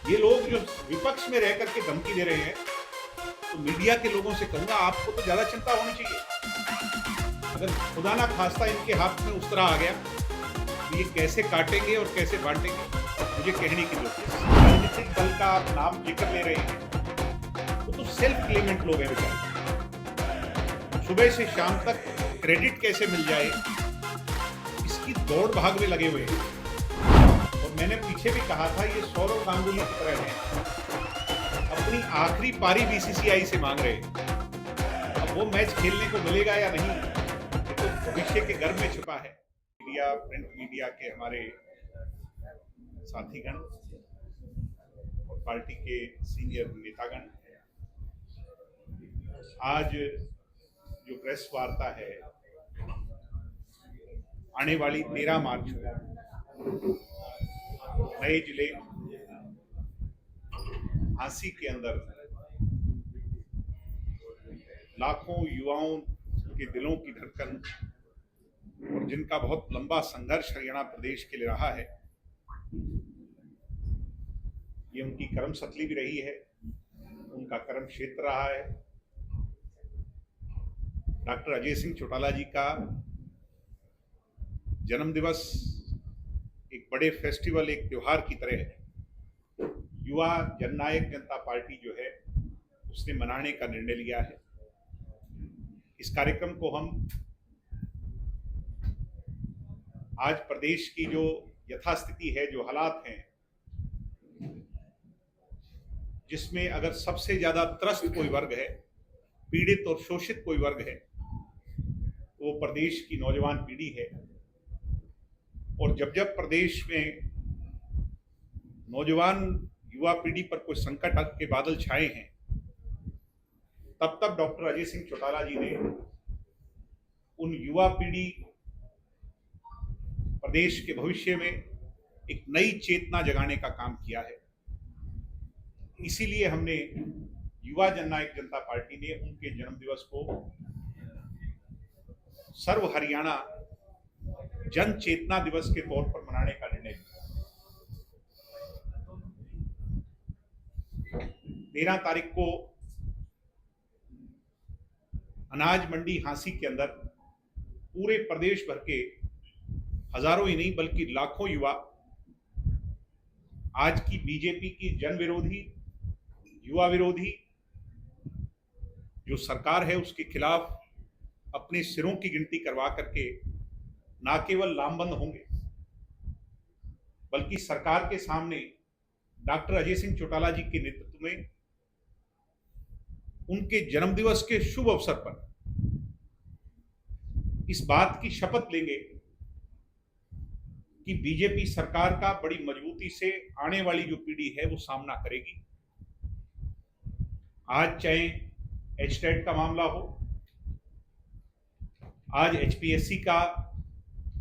ये लोग जो विपक्ष में रह करके धमकी दे रहे हैं, तो मीडिया के लोगों से कहूंगा आपको तो ज्यादा चिंता होनी चाहिए। अगर खुदा ना खास्ता इनके हाथ में उस तरह आ गया तो ये कैसे काटेंगे और कैसे बांटेंगे, मुझे कहने की जरूरत है। राजनीतिक दल का आप नाम जिक्र ले रहे हैं, वो तो सेल्फ क्लेमेंट लोग हैं बेचारे। सुबह से शाम तक क्रेडिट कैसे मिल जाए, इसकी दौड़ भाग में लगे हुए हैं। और मैंने पीछे भी कहा था, ये सौरव गांगुली की तरह है, अपनी आखिरी पारी बीसीसीआई से मांग रहे हैं। अब वो मैच खेलने को मिलेगा या नहीं, ये तो भविष्य के गर्भ में छुपा है। मीडिया, प्रिंट मीडिया के हमारे साथीगण और पार्टी के सीनियर नेतागण, आज जो प्रेस वार्ता है आने वाली 13 मार्च को नए जिले झांसी के अंदर लाखों युवाओं के दिलों की धड़कन और जिनका बहुत लंबा संघर्ष हरियाणा प्रदेश के लिए रहा है, ये उनकी कर्म सतली भी रही है, उनका कर्म क्षेत्र रहा है। डॉक्टर अजय सिंह चौटाला जी का जन्म दिवस एक बड़े फेस्टिवल, एक त्योहार की तरह है। युवा जननायक जनता पार्टी जो है उसने मनाने का निर्णय लिया है। इस कार्यक्रम को हम आज प्रदेश की जो यथास्थिति है, जो हालात हैं, जिसमें अगर सबसे ज्यादा त्रस्त कोई वर्ग है, पीड़ित और शोषित कोई वर्ग है, वो प्रदेश की नौजवान पीढ़ी है। और जब जब प्रदेश में नौजवान युवा पीढ़ी पर कोई संकट के बादल छाए हैं, तब तब डॉक्टर अजय सिंह चौटाला जी ने उन युवा पीढ़ी, प्रदेश के भविष्य में एक नई चेतना जगाने का काम किया है। इसीलिए हमने युवा जननायक जनता पार्टी ने उनके जन्म दिवस को सर्व हरियाणा जन चेतना दिवस के तौर पर मनाने का निर्णय लिया। 13 तारीख को अनाज मंडी झांसी के अंदर पूरे प्रदेश भर के हजारों ही नहीं बल्कि लाखों युवा आज की बीजेपी की जन विरोधी, युवा विरोधी जो सरकार है उसके खिलाफ अपने सिरों की गिनती करवा करके ना केवल लामबंद होंगे, बल्कि सरकार के सामने डॉक्टर अजय सिंह चौटाला जी के नेतृत्व में उनके जन्मदिवस के शुभ अवसर पर इस बात की शपथ लेंगे कि बीजेपी सरकार का बड़ी मजबूती से आने वाली जो पीढ़ी है वो सामना करेगी। आज चाहे एचटेट का मामला हो, आज एचपीएससी का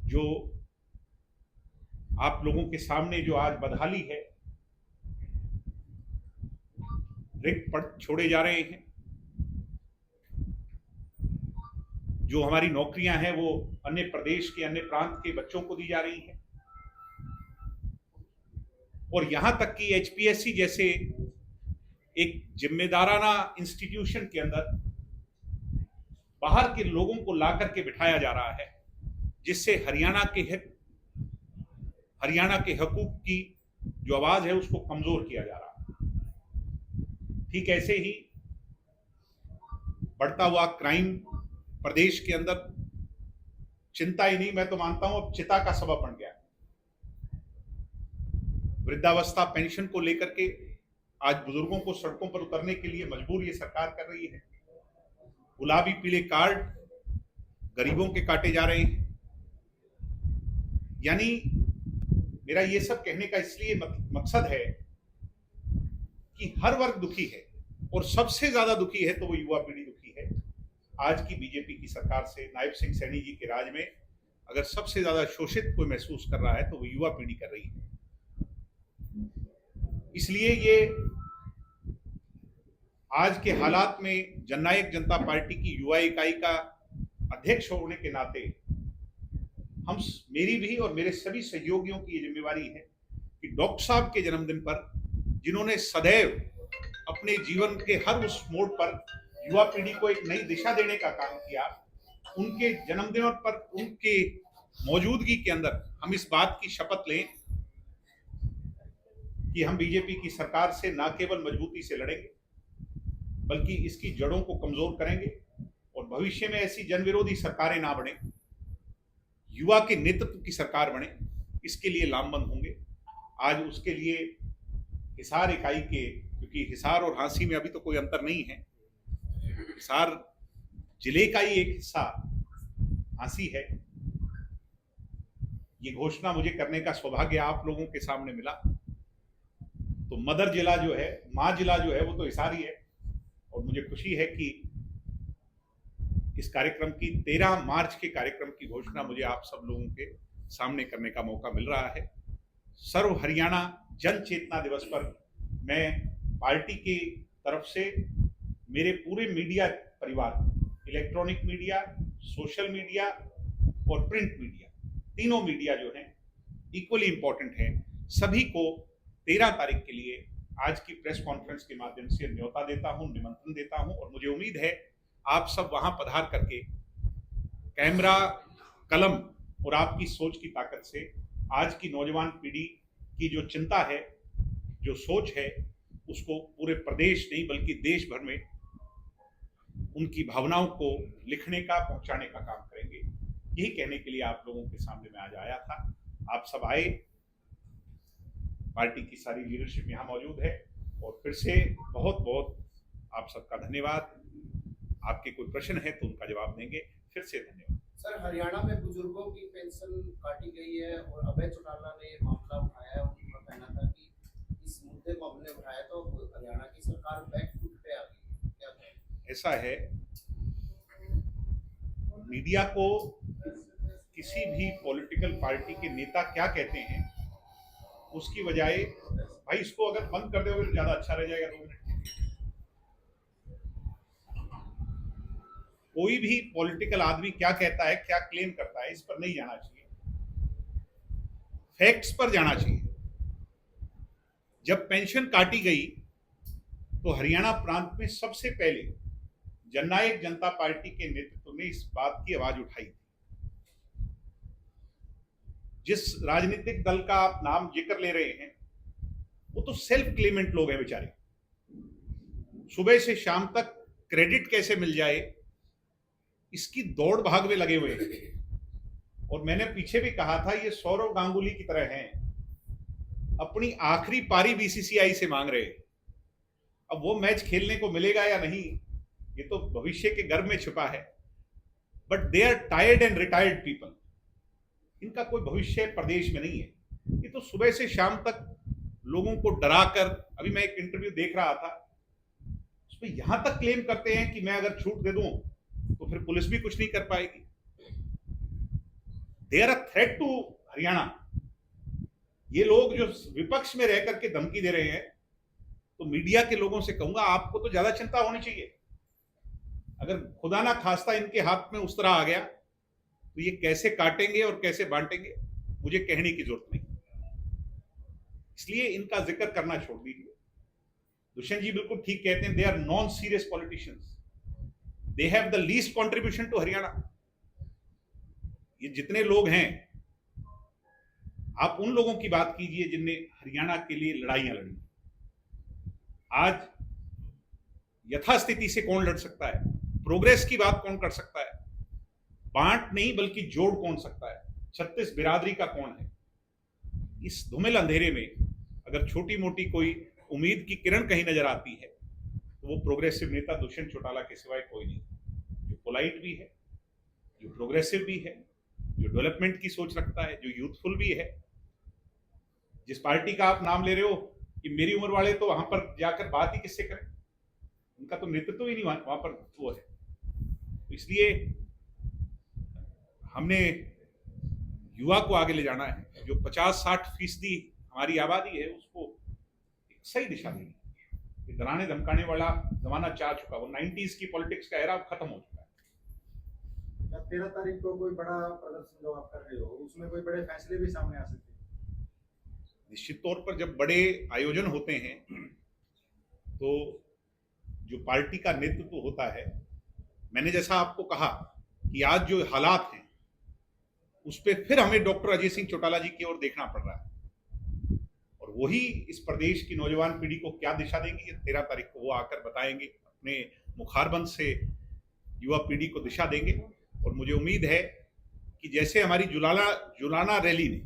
जो आप लोगों के सामने जो आज बदहाली है, रिक्त पद छोड़े जा रहे हैं, जो हमारी नौकरियां हैं वो अन्य प्रदेश के, अन्य प्रांत के बच्चों को दी जा रही हैं, और यहां तक कि एचपीएससी जैसे एक जिम्मेदाराना इंस्टीट्यूशन के अंदर बाहर के लोगों को ला करके बिठाया जा रहा है, जिससे हरियाणा के हकूक की जो आवाज है उसको कमजोर किया जा रहा है। ठीक ऐसे ही बढ़ता हुआ क्राइम प्रदेश के अंदर चिंता ही नहीं, मैं तो मानता हूं अब चिता का सबब बन गया। वृद्धावस्था पेंशन को लेकर के आज बुजुर्गों को सड़कों पर उतरने के लिए मजबूर ये सरकार कर रही है। गुलाबी पीले कार्ड गरीबों के काटे जा रहे हैं। यानी मेरा ये सब कहने का इसलिए मकसद है कि हर वर्ग दुखी है, और सबसे ज्यादा दुखी है तो वो युवा पीढ़ी दुखी है। आज की बीजेपी की सरकार से, नायब सिंह सैनी जी के राज में अगर सबसे ज्यादा शोषित कोई महसूस कर रहा है तो वो युवा पीढ़ी कर रही है। इसलिए ये आज के हालात में जननायक जनता पार्टी की युवा इकाई का अध्यक्ष होने के नाते हम, मेरी भी और मेरे सभी सहयोगियों की ये जिम्मेवारी है कि डॉक्टर साहब के जन्मदिन पर जिन्होंने सदैव अपने जीवन के हर उस मोड़ पर युवा पीढ़ी को एक नई दिशा देने का काम किया, उनके जन्मदिनों पर उनके मौजूदगी के अंदर हम इस बात की शपथ लें कि हम बीजेपी की सरकार से न केवल मजबूती से लड़ेंगे बल्कि इसकी जड़ों को कमजोर करेंगे और भविष्य में ऐसी जनविरोधी सरकारें ना बने, युवा के नेतृत्व की सरकार बने, इसके लिए लामबंद होंगे। आज उसके लिए हिसार इकाई के, क्योंकि हिसार और हांसी में अभी तो कोई अंतर नहीं है, हिसार जिले का ही एक हिस्सा हांसी है, ये घोषणा मुझे करने का सौभाग्य आप लोगों के सामने मिला। तो मदर जिला जो है, मां जिला जो है, वो तो हिसार ही है और मुझे खुशी है कि इस कार्यक्रम की 13 मार्च के कार्यक्रम की घोषणा मुझे आप सब लोगों के सामने करने का मौका मिल रहा है। सर्व हरियाणा जन चेतना दिवस पर मैं पार्टी की तरफ से मेरे पूरे मीडिया परिवार, इलेक्ट्रॉनिक मीडिया, सोशल मीडिया और प्रिंट मीडिया, तीनों मीडिया जो हैं इक्वली इंपॉर्टेंट हैं, सभी को 13 तारीख के लिए आज की प्रेस कॉन्फ्रेंस के माध्यम से न्योता देता हूं, निमंत्रण देता हूं और मुझे उम्मीद है आप सब वहां पधार करके कैमरा, कलम और आपकी सोच की ताकत से आज की नौजवान पीढ़ी की जो चिंता है, जो सोच है, उसको पूरे प्रदेश नहीं बल्कि देश भर में उनकी भावनाओं को लिखने का, पहुंचाने का काम करेंगे। यही कहने के लिए आप लोगों के सामने मैं आज आया था। आप सब आए, पार्टी की सारी लीडरशिप यहाँ मौजूद है और फिर से बहुत बहुत आप सबका धन्यवाद। आपके कोई प्रश्न है तो उनका जवाब देंगे। फिर से धन्यवाद। सर, हरियाणा में बुजुर्गों की पेंशन काटी गई है और अभय चौटाला ने ये मामला उठाया है। उनका कहना था कि इस मुद्दे को हमने उठाया तो हरियाणा की सरकार बैकफुट पे आ गई, क्या कहें? ऐसा है, मीडिया को किसी भी पॉलिटिकल पार्टी के नेता क्या कहते हैं उसकी बजाय, भाई इसको अगर बंद कर दोगे तो ज्यादा अच्छा रह जाएगा। 2 मिनट। कोई भी पॉलिटिकल आदमी क्या कहता है, क्या क्लेम करता है, इस पर नहीं जाना चाहिए, फैक्ट्स पर जाना चाहिए। जब पेंशन काटी गई तो हरियाणा प्रांत में सबसे पहले जननायक जनता पार्टी के नेतृत्व में इस बात की आवाज उठाई थी। जिस राजनीतिक दल का आप नाम जिक्र ले रहे हैं वो तो सेल्फ क्लेमेंट लोग हैं बेचारे, सुबह से शाम तक क्रेडिट कैसे मिल जाए इसकी दौड़ भाग में लगे हुए हैं। और मैंने पीछे भी कहा था, ये सौरव गांगुली की तरह हैं, अपनी आखिरी पारी बीसीसीआई से मांग रहे हैं। अब वो मैच खेलने को मिलेगा या नहीं ये तो भविष्य के गर्भ में छुपा है, but they are tired and retired people. इनका कोई भविष्य प्रदेश में नहीं है। ये तो सुबह से शाम तक लोगों को डराकर, अभी मैं एक इंटरव्यू देख रहा था उसमें यहां तक क्लेम करते हैं कि मैं अगर छूट दे दूं तो फिर पुलिस भी कुछ नहीं कर पाएगी। They are a threat to Haryana. ये लोग जो विपक्ष में रह करके धमकी दे रहे हैं, तो मीडिया के लोगों से कहूंगा आपको तो ज्यादा चिंता होनी चाहिए। अगर खुदा ना खास्ता इनके हाथ में उस तरह आ गया तो ये कैसे काटेंगे और कैसे बांटेंगे मुझे कहने की जरूरत नहीं, इसलिए इनका जिक्र करना छोड़ दीजिए। दुष्यंत जी बिल्कुल ठीक कहते हैं, they are non serious politicians, they have the least contribution to Haryana. ये जितने लोग हैं, आप उन लोगों की बात कीजिए जिनने हरियाणा के लिए लड़ाइयां लड़ी। आज यथास्थिति से कौन लड़ सकता है, प्रोग्रेस की बात कौन कर सकता है, बांट नहीं बल्कि जोड़ कौन सकता है, 36 बिरादरी का कौन है। इस धुमिल अंधेरे में अगर छोटी मोटी कोई उम्मीद की किरण कहीं नजर आती है तो वो प्रोग्रेसिव नेता दुष्यंत चौटाला के सिवाय कोई नहीं, जो पोलाइट भी है, जो प्रोग्रेसिव भी है, जो डेवलपमेंट की सोच रखता है, जो यूथफुल भी है। जिस पार्टी का आप नाम ले रहे हो कि मेरी उम्र वाले तो वहां पर जाकर बात ही किससे करें, उनका तो नेतृत्व ही नहीं वहां पर वो है। तो इसलिए हमने युवा को आगे ले जाना है। जो 50-60% हमारी आबादी है उसको एक सही दिशा देनी है। डराने धमकाने वाला जमाना जा चुका, वो 90s की पॉलिटिक्स का एरा खत्म हो चुका है। 13 तारीख को कोई बड़ा प्रदर्शन जो आप कर रहे हो उसमें कोई बड़े फैसले भी सामने आ सकते हैं? निश्चित तौर पर जब बड़े आयोजन होते हैं तो जो पार्टी का नेतृत्व होता है, मैंने जैसा आपको कहा कि आज जो हालात हैं उस पर फिर हमें डॉक्टर अजय सिंह चौटाला जी की ओर देखना पड़ रहा है, और वही इस प्रदेश की नौजवान पीढ़ी को क्या दिशा देंगे, ये 13 तारीख को वो आकर बताएंगे, अपने मुखारबंद से युवा पीढ़ी को दिशा देंगे। और मुझे उम्मीद है कि जैसे हमारी जुलाना रैली ने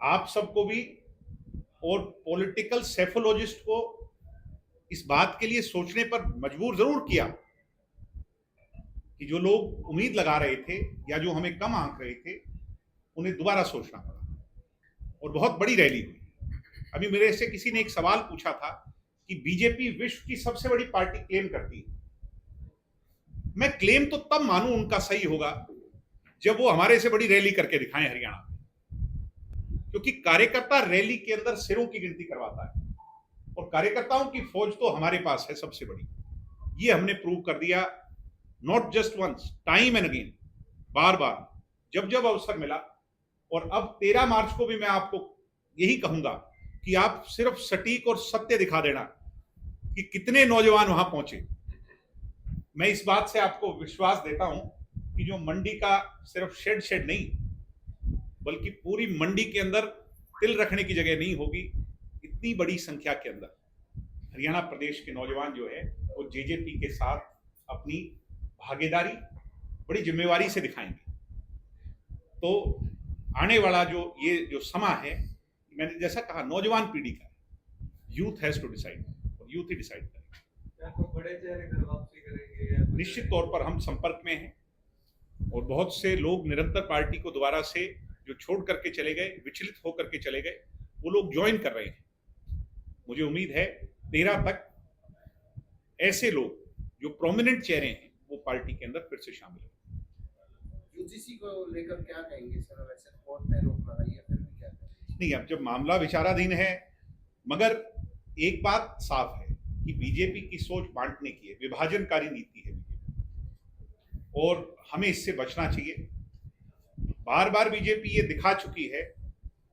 आप सबको भी और पॉलिटिकल सेफोलॉजिस्ट को इस बात के लिए सोचने पर मजबूर जरूर किया कि जो लोग उम्मीद लगा रहे थे या जो हमें कम आंक रहे थे, उन्हें दोबारा सोचना पड़ा और बहुत बड़ी रैली हुई। अभी मेरे से किसी ने एक सवाल पूछा था कि बीजेपी विश्व की सबसे बड़ी पार्टी क्लेम करती है। मैं क्लेम तो तब मानूं उनका सही होगा जब वो हमारे से बड़ी रैली करके दिखाएं हरियाणा में, क्योंकि कार्यकर्ता रैली के अंदर सिरों की गिनती करवाता है और कार्यकर्ताओं की फौज तो हमारे पास है सबसे बड़ी। ये हमने प्रूव कर दिया, not just once, time and again, बार बार जब जब अवसर मिला। और अब 13 मार्च को भी मैं आपको यही कहूंगा कि आप सिर्फ सटीक और सत्य दिखा देना कि कितने नौजवान वहां पहुंचे। मैं इस बात से आपको विश्वास देता हूं कि जो मंडी का सिर्फ शेड नहीं, बल्कि पूरी मंडी के अंदर तिल रखने की जगह नहीं होगी, इतनी बड़ी संख्या के अंदर हरियाणा प्रदेश के नौजवान जो है वो जेजेपी के साथ अपनी भागीदारी बड़ी जिम्मेवारी से दिखाएंगे। तो आने वाला जो समा है, मैंने जैसा कहा, नौजवान पीढ़ी का, यूथ हैज टू डिसाइड, और यूथ ही डिसाइड करेगा। क्या कोई बड़े चेहरे घर वापसी करेंगे या निश्चित तौर पर हम संपर्क में हैं और बहुत से लोग निरंतर पार्टी को दोबारा से जो छोड़ करके चले गए, विचलित होकर के चले गए, वो लोग ज्वाइन कर रहे हैं। मुझे उम्मीद है 13 तक ऐसे लोग जो प्रोमिनेंट चेहरे हैं वो पार्टी के अंदर फिर से शामिल होंगे। यूजीसी को लेकर क्या कहेंगे सर? वैसे कोर्ट ने रोक लगाई है, फिर भी क्या कहेंगे? नहीं, अब जब मामला विचाराधीन है, मगर एक बात साफ है कि बीजेपी की सोच बांटने की है, विभाजनकारी नीति है बीजेपी, और हमें इससे बचना चाहिए। बार बार बीजेपी ये दिखा चुकी है,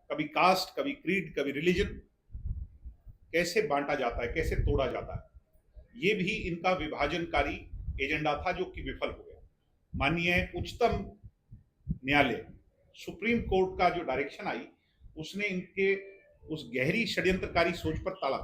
कभी कास्ट, कभी क्रीड, कभी रिलीजन, कैसे बांटा जाता है, कैसे तोड़ा जाता है। ये भी इनका विभाजनकारी एजेंडा था जो कि विफल हो गया। माननीय उच्चतम न्यायालय, सुप्रीम कोर्ट का जो डायरेक्शन आई, उसने इनके उस गहरी षड्यंत्रकारी सोच पर ताला